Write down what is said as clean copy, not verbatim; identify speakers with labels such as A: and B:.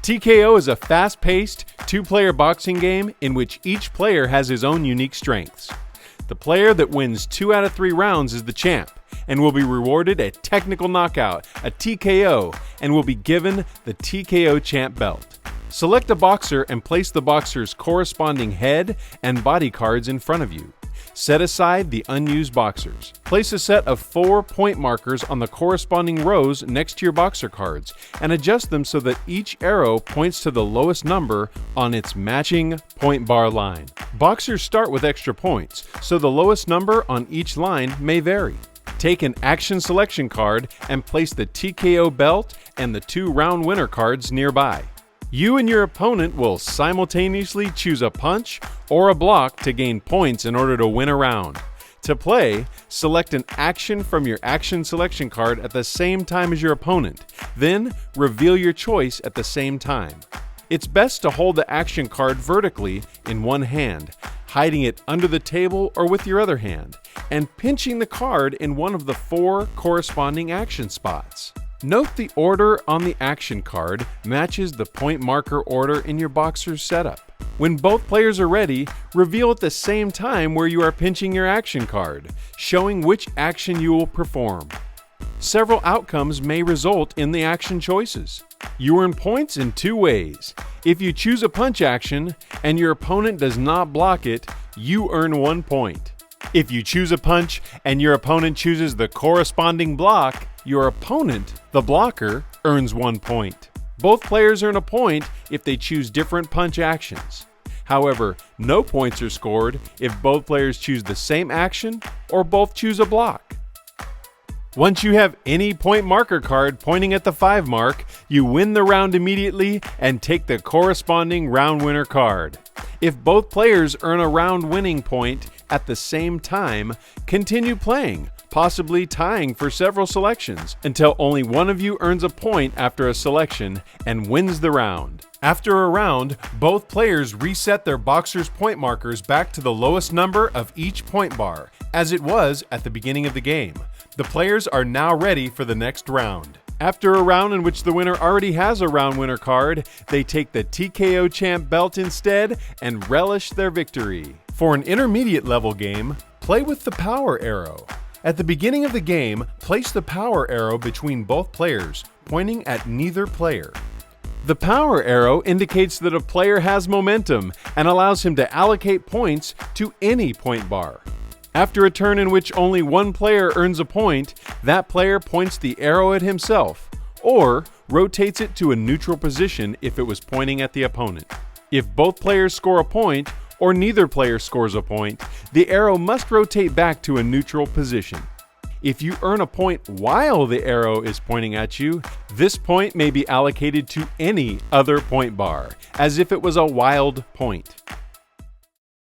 A: TKO is a fast-paced, two-player boxing game in which each player has his own unique strengths. The player that wins 2 out of 3 rounds is the champ and will be rewarded a technical knockout, a TKO, and will be given the TKO Champ Belt. Select a boxer and place the boxer's corresponding head and body cards in front of you. Set aside the unused boxers. Place a set of 4 point markers on the corresponding rows next to your boxer cards and adjust them so that each arrow points to the lowest number on its matching point bar line. Boxers start with extra points, so the lowest number on each line may vary. Take an action selection card and place the TKO belt and the 2 round winner cards nearby. You and your opponent will simultaneously choose a punch or a block to gain points in order to win a round. To play, select an action from your action selection card at the same time as your opponent, then reveal your choice at the same time. It's best to hold the action card vertically in one hand, hiding it under the table or with your other hand, and pinching the card in one of the 4 corresponding action spots. Note the order on the action card matches the point marker order in your boxer's setup. When both players are ready, reveal at the same time where you are pinching your action card, showing which action you will perform. Several outcomes may result in the action choices. You earn points in 2 ways. If you choose a punch action and your opponent does not block it, you earn 1 point. If you choose a punch and your opponent chooses the corresponding block, your opponent, the blocker, earns 1 point. Both players earn a point if they choose different punch actions. However, no points are scored if both players choose the same action or both choose a block. Once you have any point marker card pointing at the 5 mark, you win the round immediately and take the corresponding round winner card. If both players earn a round winning point at the same time, continue playing, possibly tying for several selections, until only one of you earns a point after a selection and wins the round. After a round, both players reset their boxer's point markers back to the lowest number of each point bar, as it was at the beginning of the game. The players are now ready for the next round. After a round in which the winner already has a round winner card, they take the TKO Champ Belt instead and relish their victory. For an intermediate level game, play with the power arrow. At the beginning of the game, place the power arrow between both players, pointing at neither player. The power arrow indicates that a player has momentum and allows him to allocate points to any point bar. After a turn in which only one player earns a point, that player points the arrow at himself, or rotates it to a neutral position if it was pointing at the opponent. If both players score a point, or neither player scores a point, the arrow must rotate back to a neutral position. If you earn a point while the arrow is pointing at you, this point may be allocated to any other point bar, as if it was a wild point.